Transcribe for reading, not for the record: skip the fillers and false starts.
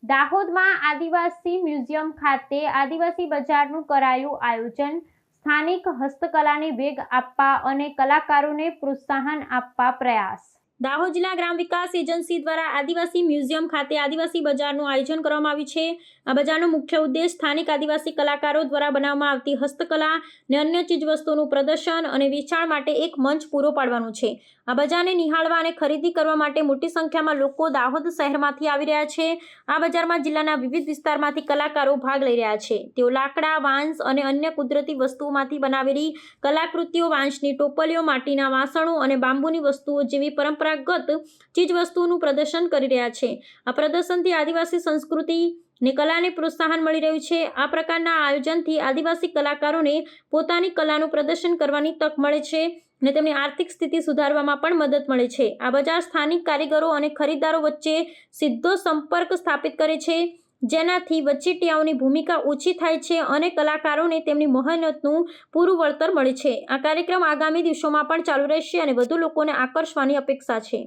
દાહોદમાં આદિવાસી મ્યુઝિયમ ખાતે આદિવાસી બજારનું કરાયું આયોજન। સ્થાનિક હસ્તકલાને વેગ આપવા અને કલાકારોને પ્રોત્સાહન આપવા પ્રયાસ। દાહોદ જિલ્લા ગ્રામ વિકાસ એજન્સી દ્વારા આદિવાસી મ્યુઝિયમ ખાતે આદિવાસી બજારનું આયોજન કરવામાં આવ્યું છે। આ બજારનો મુખ્ય ઉદ્દેશ સ્થાનિક આદિવાસી કલાકારો દ્વારા બનાવવામાં આવતી હસ્તકલા અને અન્ય ચીજવસ્તુઓનું પ્રદર્શન અને વેચાણ માટે એક મંચ પૂરો પાડવાનું છે। આ બજારને નિહાળવા અને ખરીદી કરવા માટે મોટી સંખ્યામાં લોકો દાહોદ શહેરમાંથી આવી રહ્યા છે। આ બજારમાં જિલ્લાના વિવિધ વિસ્તારમાંથી કલાકારો ભાગ લઈ રહ્યા છે। તેઓ લાકડા, વાંસ અને અન્ય કુદરતી વસ્તુઓમાંથી બનાવેલી કલાકૃતિઓ, વાંસની ટોપલીઓ, માટીના વાસણો અને બાંબુની વસ્તુઓ જેવી પરંપરાગત ચીજવસ્તુઓનું પ્રદર્શન કરી રહ્યા છે। આ પ્રદર્શનથી આદિવાસી સંસ્કૃતિ ને કલાને પ્રોત્સાહન મળી રહ્યું છે। આ પ્રકારના આયોજનથી આદિવાસી કલાકારોને પોતાની કલાનું પ્રદર્શન કરવાની તક મળે છે અને તેમની આર્થિક સ્થિતિ સુધારવામાં પણ મદદ મળે છે। આ બજાર સ્થાનિક કારીગરો અને ખરીદદારો વચ્ચે સીધો સંપર્ક સ્થાપિત કરે છે, જેનાથી વચેટિયાઓની ભૂમિકા ઓછી થાય છે અને કલાકારોને તેમની મહેનતનું પૂરું વળતર મળે છે। આ કાર્યક્રમ આગામી દિવસોમાં પણ ચાલુ રહેશે અને વધુ લોકોને આકર્ષવાની અપેક્ષા છે।